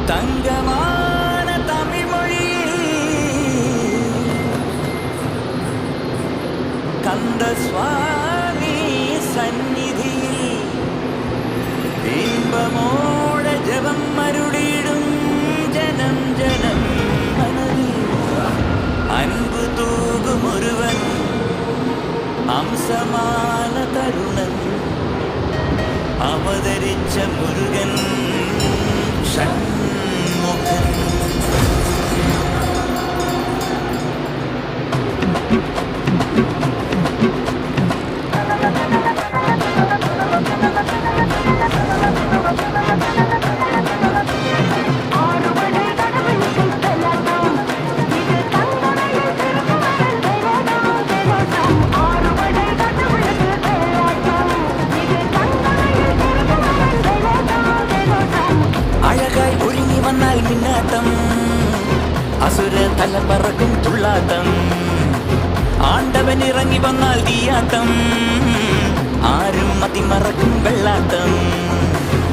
തങ്കமான தமிழ்மொழியில் കന്ദസ്വാമി സന്നിധിയിൽ ഇമ്പമോട ജപം അരുളിടും ജനം ജനം മനതിൽ അൻപു തൂകും ഒരുവൻ അംസമാന തരുണൻ അവതരിച്ച മുരുകൻ ഷൺമുഖൻ. അസുര തല പറക്കും തുള്ളാട്ടം ആണ്ടവൻ ഇറങ്ങി വന്നാൽ തീയാട്ടം ആരും മതിമറക്കും വെള്ളാട്ടം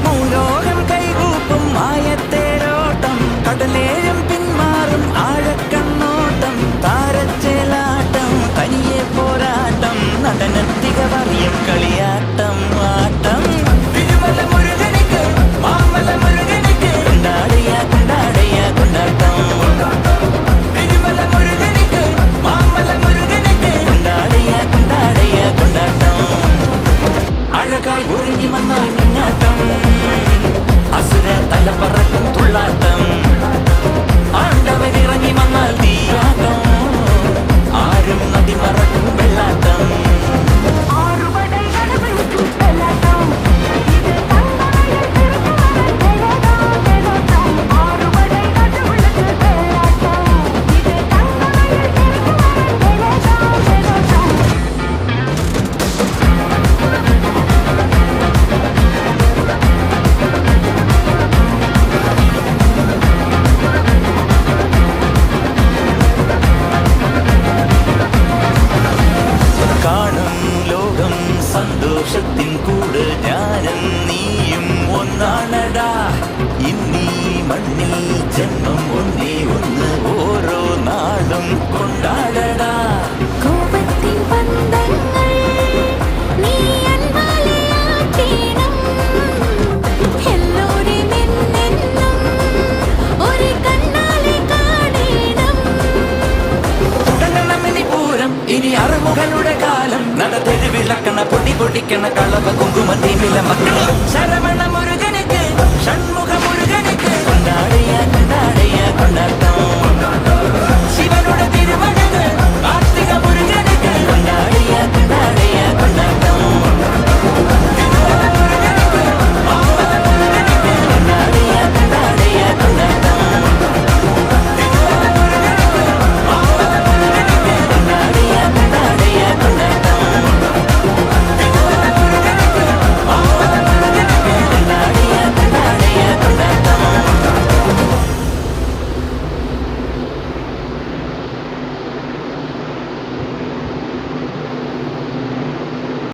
മൂലോകം കൈകൂപ്പും മായത്തേരോട്ടം കടലേഴും പിന്മാറും ആഴക്കണ്ണോട്ടം താരച്ചേലാട്ടം തനിയെ പോരാട്ടം നടനത്തിക പറയും കളിയാട്ടം ആട്ടം തിരുമല മുരുകനിക്ക് മാമല മുരുകനിക്ക് കൊണ്ടാടിയ കൊണ്ടാടിയ കൊണ്ടാട്ടം അഴകായി ഒരുങ്ങി വന്നാൽ മിന്നാട്ടം അസുര തല പറക്കും തുള്ളാട്ടം ആണ്ടവൻ ഇറങ്ങി വന്നാൽ തീയാട്ടം ആരും നദി മറക്കും വെള്ളാട്ടം. സന്തോഷത്തിൻ കൂട് ഞാനും നീയും ഒന്നാണടാ ഇന്നീ മണ്ണിൽ ജന്മം ഒന്നേ ഒന്ന് ഓരോ നാളും കൊണ്ടാടടാ. കോപത്തിൻ പന്തങ്ങൾ നീ അൻപാലിയാക്കണം എല്ലോരും എന്നെന്നും ഒരു കണ്ണാലെ കാണണം. തുടങ്ങണം ഇനി പൂരം ഇനി അറുമുഖനുടെ കാലം നടതെരുവിളക്കണ പൊടി പൊടിക്കണ കളവ കുങ്കുമ തീമില മക്കൾ